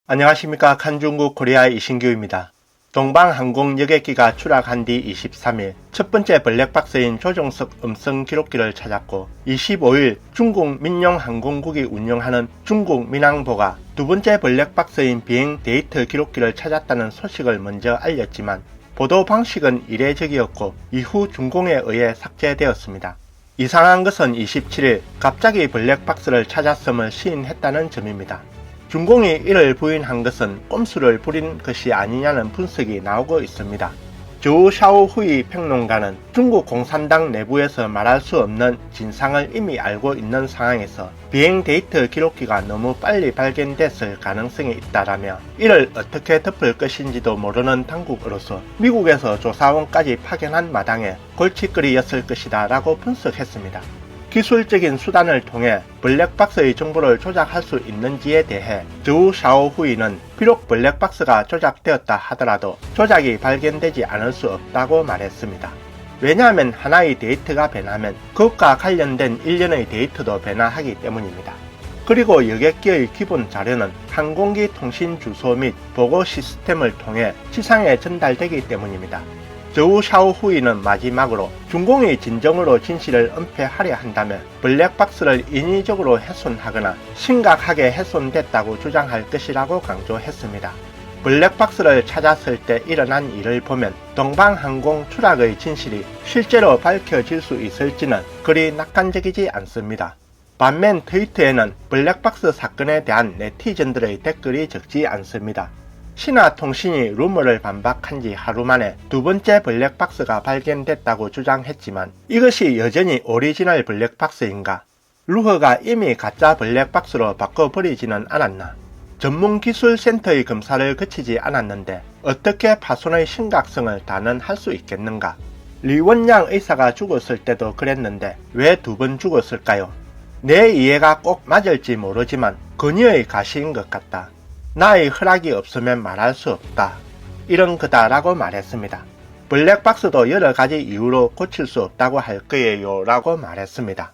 안녕하십니까. 칸중국 코리아의 이신규입니다. 동방항공 여객기가 추락한 뒤 23일 첫 번째 블랙박스인 조종석 음성 기록기를 찾았고 25일 중국 민용항공국이 운영하는 중국 민항보가 두 번째 블랙박스인 비행 데이터 기록기를 찾았다는 소식을 먼저 알렸지만 보도 방식은 이례적이었고 이후 중공에 의해 삭제되었습니다. 이상한 것은 27일 갑자기 블랙박스를 찾았음을 시인했다는 점입니다. 중공이 이를 부인한 것은 꼼수를 부린 것이 아니냐는 분석이 나오고 있습니다. 조 샤오후이 평론가는 중국 공산당 내부에서 말할 수 없는 진상을 이미 알고 있는 상황에서 비행 데이터 기록기가 너무 빨리 발견됐을 가능성이 있다라며 이를 어떻게 덮을 것인지도 모르는 당국으로서 미국에서 조사원까지 파견한 마당에 골칫거리였을 것이다 라고 분석했습니다. 기술적인 수단을 통해 블랙박스의 정보를 조작할 수 있는지에 대해 조 샤오후이는 비록 블랙박스가 조작되었다 하더라도 조작이 발견되지 않을 수 없다고 말했습니다. 왜냐하면 하나의 데이터가 변하면 그것과 관련된 일련의 데이터도 변화하기 때문입니다. 그리고 여객기의 기본 자료는 항공기 통신 주소 및 보고 시스템을 통해 지상에 전달되기 때문입니다. 조 샤오후이는 마지막으로 중공이 진정으로 진실을 은폐하려 한다면 블랙박스를 인위적으로 훼손하거나 심각하게 훼손됐다고 주장할 것이라고 강조했습니다. 블랙박스를 찾았을 때 일어난 일을 보면 동방항공 추락의 진실이 실제로 밝혀질 수 있을지는 그리 낙관적이지 않습니다. 반면 트위터에는 블랙박스 사건에 대한 네티즌들의 댓글이 적지 않습니다. 신화통신이 루머를 반박한 지 하루 만에 두 번째 블랙박스가 발견됐다고 주장했지만 이것이 여전히 오리지널 블랙박스인가? 루허가 이미 가짜 블랙박스로 바꿔버리지는 않았나? 전문기술센터의 검사를 거치지 않았는데 어떻게 파손의 심각성을 단언할 수 있겠는가? 리원양 의사가 죽었을 때도 그랬는데 왜 두 번 죽었을까요? 내 이해가 꼭 맞을지 모르지만 그녀의 가시인 것 같다. 나의 허락이 없으면 말할 수 없다. 이런 거다라고 말했습니다. 블랙박스도 여러가지 이유로 고칠 수 없다고 할 거예요 라고 말했습니다.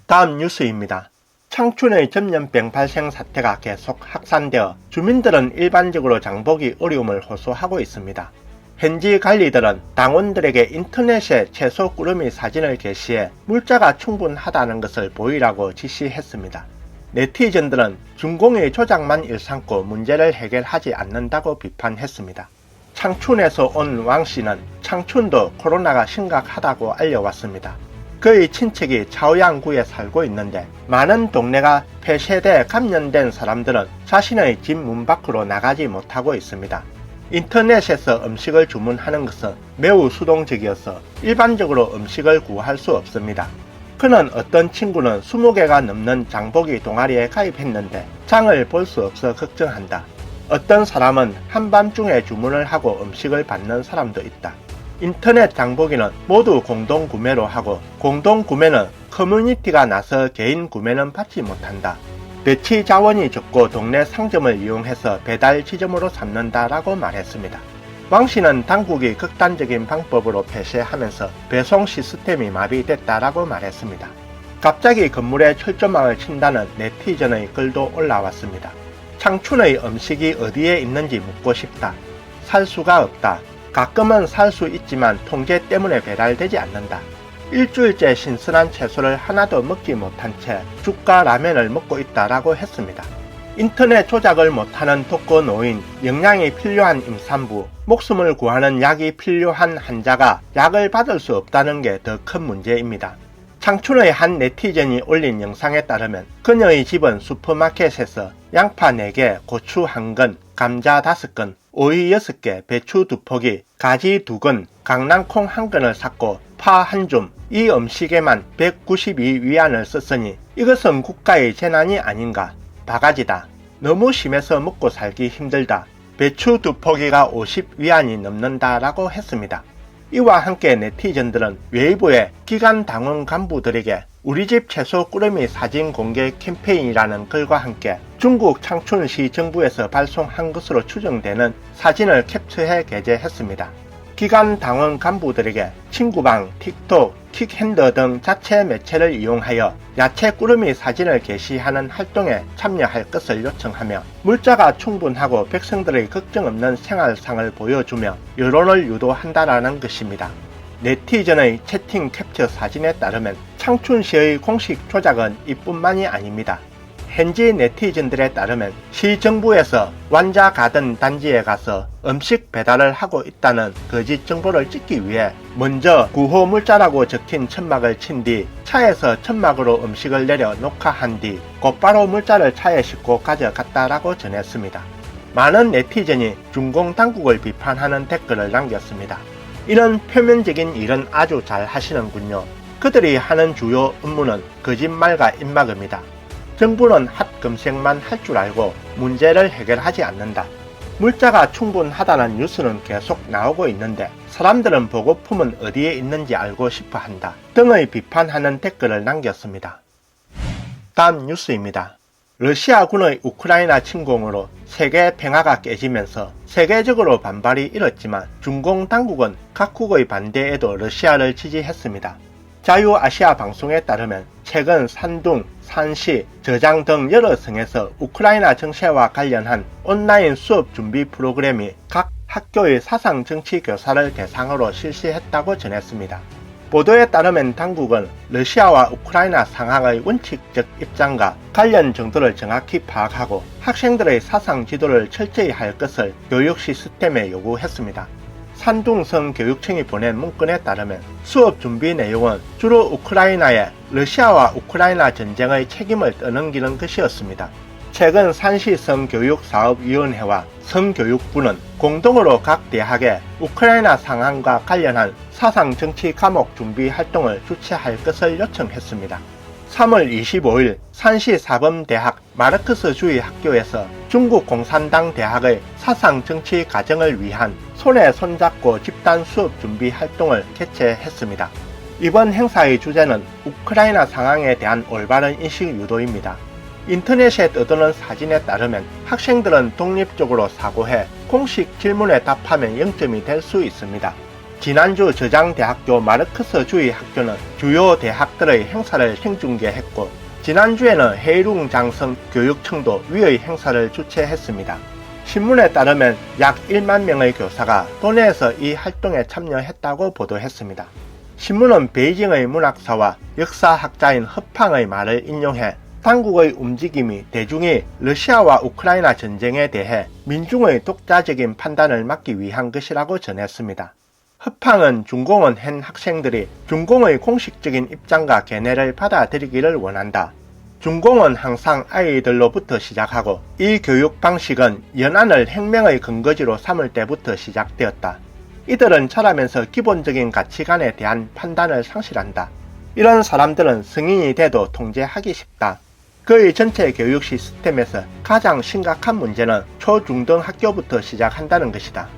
다음 뉴스입니다. 창춘의 전염병 발생 사태가 계속 확산되어 주민들은 일반적으로 장보기 어려움을 호소하고 있습니다. 현지 관리들은 당원들에게 인터넷에 채소 꾸러미 사진을 게시해 물자가 충분하다는 것을 보이라고 지시했습니다. 네티즌들은 중공의 조작만 일삼고 문제를 해결하지 않는다고 비판했습니다. 창춘에서 온 왕씨는 창춘도 코로나가 심각하다고 알려왔습니다. 그의 친척이 차오양구에 살고 있는데 많은 동네가 폐쇄돼 감염된 사람들은 자신의 집 문 밖으로 나가지 못하고 있습니다. 인터넷에서 음식을 주문하는 것은 매우 수동적이어서 일반적으로 음식을 구할 수 없습니다. 그는 어떤 친구는 20개가 넘는 장보기 동아리에 가입했는데 장을 볼 수 없어 걱정한다. 어떤 사람은 한밤중에 주문을 하고 음식을 받는 사람도 있다. 인터넷 장보기는 모두 공동구매로 하고 공동구매는 커뮤니티가 나서 개인 구매는 받지 못한다. 배치 자원이 적고 동네 상점을 이용해서 배달 지점으로 삼는다라고 말했습니다. 왕씨는 당국이 극단적인 방법으로 폐쇄하면서 배송 시스템이 마비됐다라고 말했습니다. 갑자기 건물에 철조망을 친다는 네티즌의 글도 올라왔습니다. 창춘의 음식이 어디에 있는지 묻고 싶다. 살 수가 없다. 가끔은 살 수 있지만 통제 때문에 배달되지 않는다. 일주일째 신선한 채소를 하나도 먹지 못한 채 죽과 라면을 먹고 있다라고 했습니다. 인터넷 조작을 못하는 독거노인, 영양이 필요한 임산부, 목숨을 구하는 약이 필요한 환자가 약을 받을 수 없다는 게 더 큰 문제입니다. 창춘의 한 네티즌이 올린 영상에 따르면 그녀의 집은 슈퍼마켓에서 양파 4개, 고추 1근, 감자 5근, 오이 6개, 배추 2포기, 가지 2근, 강낭콩 1근을 샀고 파 1줌, 이 음식에만 192위안을 썼으니 이것은 국가의 재난이 아닌가? 바가지다. 너무 심해서 먹고 살기 힘들다. 배추 2포기가 50위안이 넘는다 라고 했습니다. 이와 함께 네티즌들은 웨이보에 기관 당원 간부들에게 우리 집 채소 꾸러미 사진 공개 캠페인이라는 글과 함께 중국 창춘시 정부에서 발송한 것으로 추정되는 사진을 캡처해 게재했습니다. 기관 당원 간부들에게 친구방, 틱톡, 킥핸드 등 자체 매체를 이용하여 야채 꾸러미 사진을 게시하는 활동에 참여할 것을 요청하며 물자가 충분하고 백성들의 걱정 없는 생활상을 보여주며 여론을 유도한다라는 것입니다. 네티즌의 채팅 캡처 사진에 따르면 창춘시의 공식 조작은 이뿐만이 아닙니다. 현지 네티즌들에 따르면 시 정부에서 완자 가든 단지에 가서 음식 배달을 하고 있다는 거짓 정보를 찍기 위해 먼저 구호 물자라고 적힌 천막을 친 뒤 차에서 천막으로 음식을 내려 녹화한 뒤 곧바로 물자를 차에 싣고 가져갔다라고 전했습니다. 많은 네티즌이 중공 당국을 비판하는 댓글을 남겼습니다. 이런 표면적인 일은 아주 잘 하시는군요. 그들이 하는 주요 업무는 거짓말과 입막음이다. 정부는 핫 검색만 할 줄 알고 문제를 해결하지 않는다. 물자가 충분하다는 뉴스는 계속 나오고 있는데 사람들은 보고품은 어디에 있는지 알고 싶어 한다 등의 비판하는 댓글을 남겼습니다. 다음 뉴스입니다. 러시아군의 우크라이나 침공으로 세계 평화가 깨지면서 세계적으로 반발이 일었지만 중공 당국은 각국의 반대에도 러시아를 지지했습니다. 자유아시아 방송에 따르면 최근 산둥, 산시, 저장 등 여러 성에서 우크라이나 정세와 관련한 온라인 수업 준비 프로그램이 각 학교의 사상 정치 교사를 대상으로 실시했다고 전했습니다. 보도에 따르면 당국은 러시아와 우크라이나 상황의 원칙적 입장과 관련 정도를 정확히 파악하고 학생들의 사상 지도를 철저히 할 것을 교육 시스템에 요구했습니다. 산둥성 교육청이 보낸 문건에 따르면 수업 준비 내용은 주로 우크라이나에 러시아와 우크라이나 전쟁의 책임을 떠넘기는 것이었습니다. 최근 산시성 교육사업위원회와 성교육부는 공동으로 각 대학에 우크라이나 상황과 관련한 사상정치 과목 준비 활동을 주최할 것을 요청했습니다. 3월 25일 산시 사범대학 마르크스주의 학교에서 중국 공산당 대학의 사상정치 과정을 위한 손에 손잡고 집단 수업 준비 활동을 개최했습니다. 이번 행사의 주제는 우크라이나 상황에 대한 올바른 인식 유도입니다. 인터넷에 떠도는 사진에 따르면 학생들은 독립적으로 사고해 공식 질문에 답하면 0점이 될 수 있습니다. 지난주 저장대학교 마르크스주의 학교는 주요 대학들의 행사를 생중계했고 지난주에는 해룽장성 교육청도 위의 행사를 주최했습니다. 신문에 따르면 약 1만 명의 교사가 도내에서 이 활동에 참여했다고 보도했습니다. 신문은 베이징의 문학사와 역사학자인 허팡의 말을 인용해 당국의 움직임이 대중이 러시아와 우크라이나 전쟁에 대해 민중의 독자적인 판단을 막기 위한 것이라고 전했습니다. 허팡은 중공은 한 학생들이 중공의 공식적인 입장과 견해를 받아들이기를 원한다. 중공은 항상 아이들로부터 시작하고 이 교육 방식은 연안을 혁명의 근거지로 삼을 때부터 시작되었다. 이들은 자라면서 기본적인 가치관에 대한 판단을 상실한다. 이런 사람들은 성인이 돼도 통제하기 쉽다. 그의 전체 교육 시스템에서 가장 심각한 문제는 초중등 학교부터 시작한다는 것이다.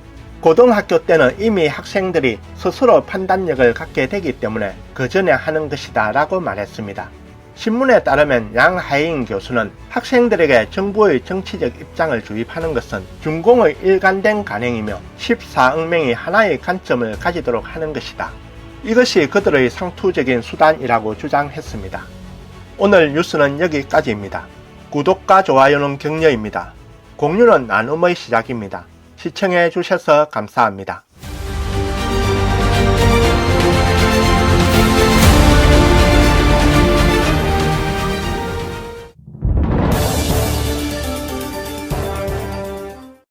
고등학교 때는 이미 학생들이 스스로 판단력을 갖게 되기 때문에 그 전에 하는 것이다 라고 말했습니다. 신문에 따르면 양하잉 교수는 학생들에게 정부의 정치적 입장을 주입하는 것은 중공의 일관된 관행이며 14억 명이 하나의 관점을 가지도록 하는 것이다. 이것이 그들의 상투적인 수단이라고 주장했습니다. 오늘 뉴스는 여기까지입니다. 구독과 좋아요는 격려입니다. 공유는 나눔의 시작입니다. 시청해 주셔서 감사합니다.